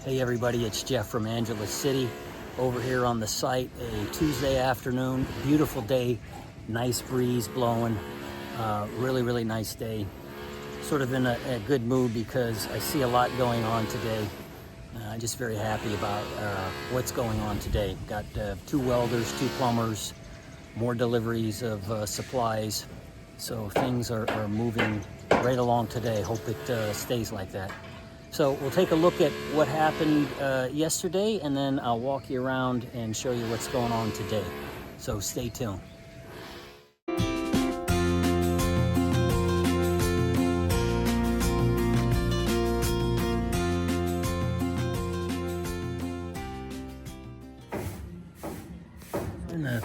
Hey everybody, it's Jeff from Angeles City over here on the site. A Tuesday afternoon, beautiful day, nice breeze blowing, really nice day. Sort of in a good mood because I see a lot going on today. I'm just very happy about what's going on today. Got 2 welders, 2 plumbers, more deliveries of supplies. So things are moving right along today. Hope it stays like that. So we'll take a look at what happened yesterday, and then I'll walk you around and show you what's going on today. So stay tuned. In the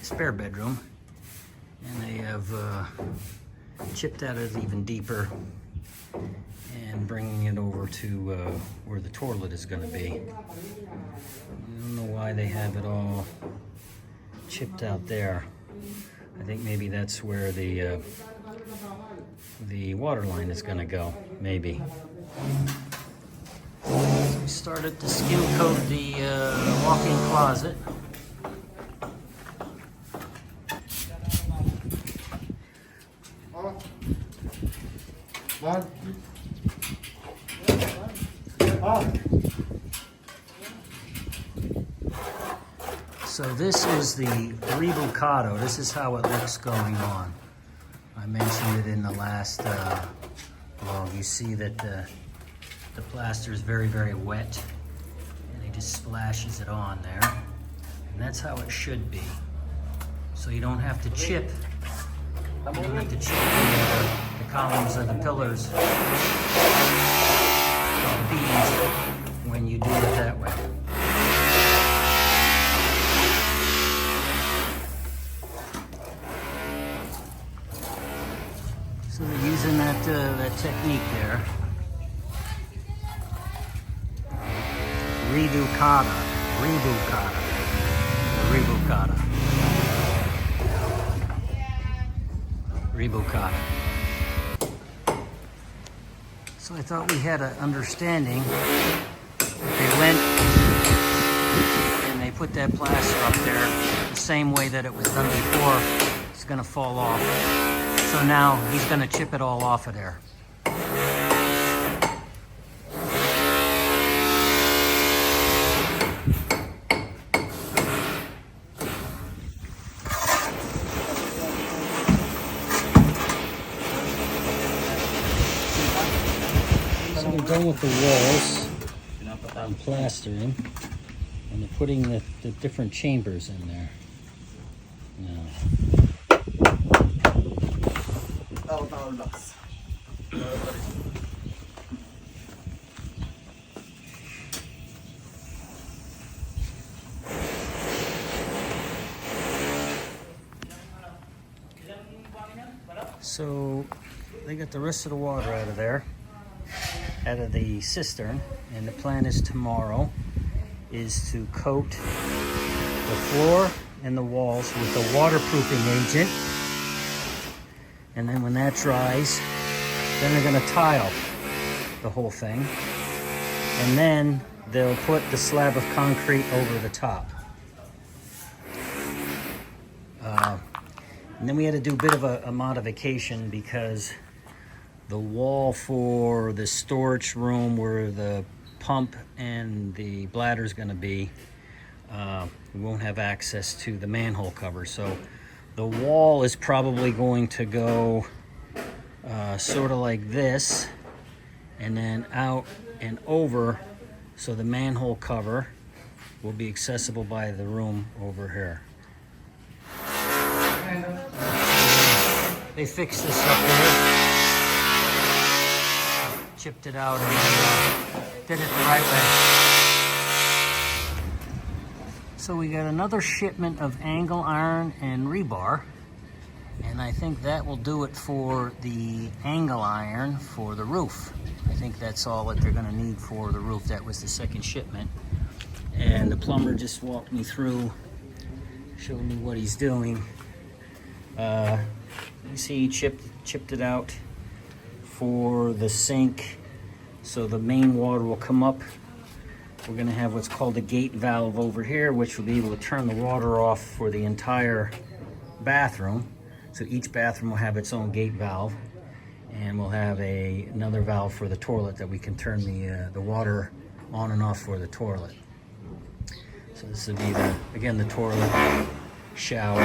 spare bedroom, and they have chipped at it even deeper and bringing it over to where the toilet is going to be. I don't know why they have it all chipped out there. I think maybe that's where the water line is going to go, maybe. So we started to skim coat the walk-in closet. So this is the rebucado. This is how it looks going on. I mentioned it in the last vlog. You see that the plaster is very wet, and he just splashes it on there. And that's how it should be. So you don't have to chip. You don't have to chip the columns of the pillars, the beams, when you do it that way. So they're using that technique there. Rebucado. So I thought we had an understanding. They went and they put that plaster up there the same way that it was done before. It's gonna fall off. So now he's gonna chip it all off of there. So we're done with the walls and plastering, and they're putting the different chambers in there now. So they got the rest of the water out of there, out of the cistern, and the plan is tomorrow is to coat the floor and the walls with the waterproofing agent, and then when that dries, then they're going to tile the whole thing, and then they'll put the slab of concrete over the top. And then we had to do a bit of a modification because the wall for the storage room where the pump and the bladder is going to be, we won't have access to the manhole cover. So the wall is probably going to go sort of like this, and then out and over, so the manhole cover will be accessible by the room over here. They fixed this up here, chipped it out, and did it the right way. So we got another shipment of angle iron and rebar, and I think that will do it for the angle iron for the roof. I think that's all that they're going to need for the roof. That was the second shipment, and the plumber just walked me through, showed me what he's doing. You see he chipped it out for the sink, so the main water will come up we're going to have what's called a gate valve over here, which will be able to turn the water off for the entire bathroom. So each bathroom will have its own gate valve, and we'll have another valve for the toilet that we can turn the water on and off for the toilet. So this will be again the toilet, shower.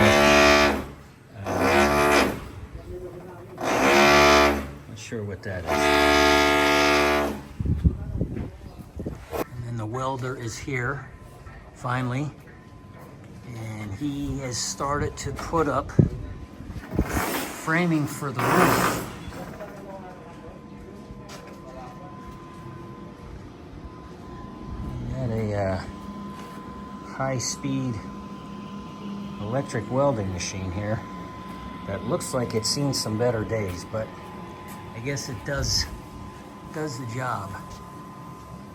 Not sure what that is. And then the welder is here, finally, and he has started to put up framing for the roof. He had a high-speed electric welding machine here that looks like it's seen some better days, but I guess it does the job.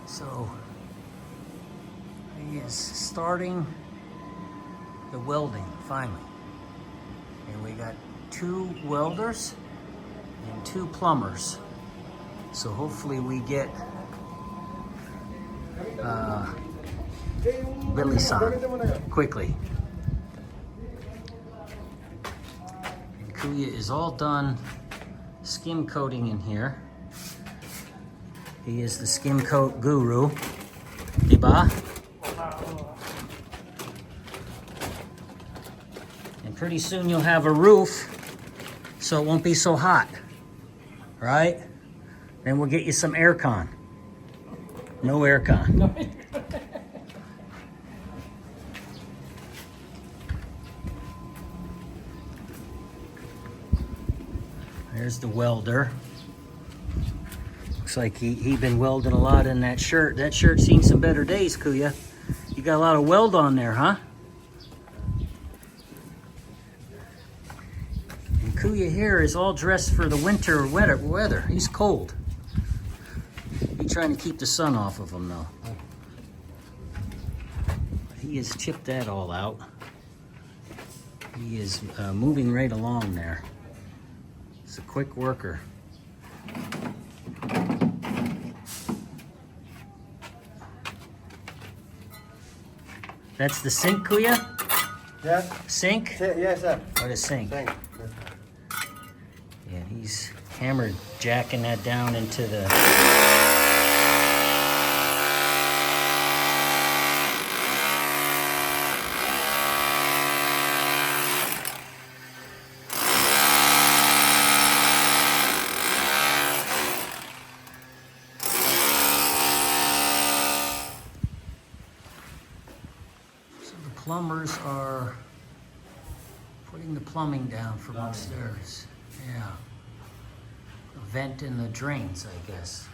So he is starting the welding finally, and we got 2 welders and 2 plumbers. So hopefully we get Billy-san quickly. And Kuya is all done skim coating in here. He is the skim coat guru, diba? And pretty soon you'll have a roof, so it won't be so hot, right? Then we'll get you some aircon. No aircon. There's the welder. Looks like he been welding a lot in that shirt. That shirt's seen some better days, Kuya. You got a lot of weld on there, huh? And Kuya here is all dressed for the winter weather. He's cold. He's trying to keep the sun off of him, though. He has chipped that all out. He is moving right along there. He's a quick worker. That's the sink, Kuya? Yeah. Sink? Yes, sir. What a sink. Sink. Yeah, he's hammered jacking that down into the... Plumbers are putting the plumbing down from upstairs. Yeah. A vent in the drains, I guess.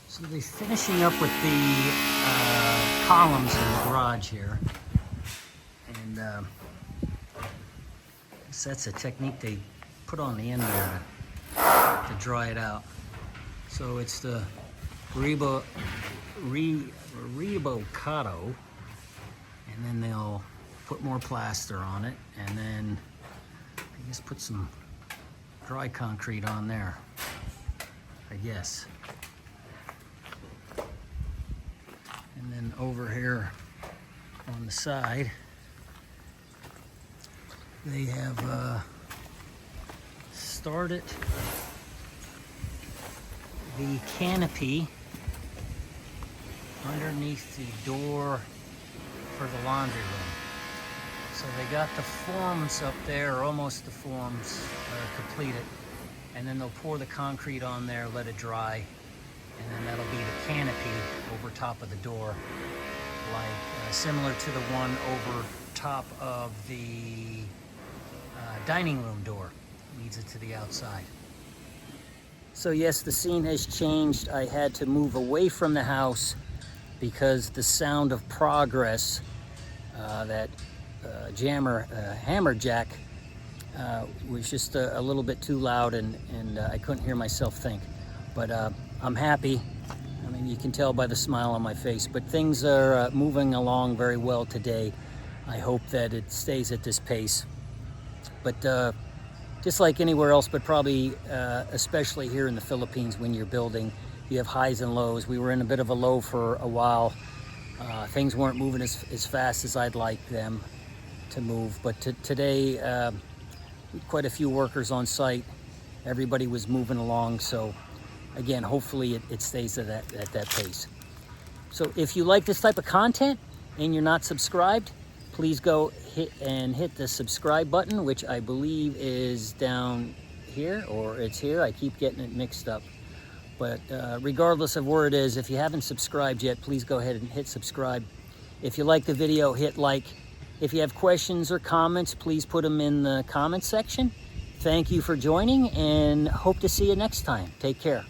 So they're finishing up with the columns in the garage here. And that's a technique they put on the end there to dry it out. So it's the rebocado, and then they'll put more plaster on it, and then I guess put some dry concrete on there, I guess. And then over here on the side, they have started the canopy underneath the door for the laundry room. So they got the forms up there, or almost the forms completed, and then they'll pour the concrete on there, let it dry, and then that'll be the canopy over top of the door, like similar to the one over top of the dining room door. Leads it to the outside. So yes, the scene has changed. I had to move away from the house because the sound of progress, that hammer jack, was just a little bit too loud, and I couldn't hear myself think. But I'm happy. I mean, you can tell by the smile on my face, but things are moving along very well today. I hope that it stays at this pace. But just like anywhere else, but probably especially here in the Philippines, when you're building, you have highs and lows. We were in a bit of a low for a while. Things weren't moving as fast as I'd like them to move. But today, quite a few workers on site. Everybody was moving along. So again, hopefully it stays at that pace. So if you like this type of content and you're not subscribed, please go hit the subscribe button, which I believe is down here, or it's here. I keep getting it mixed up. But regardless of where it is, if you haven't subscribed yet, please go ahead and hit subscribe. If you like the video, hit like. If you have questions or comments, please put them in the comments section. Thank you for joining, and hope to see you next time. Take care.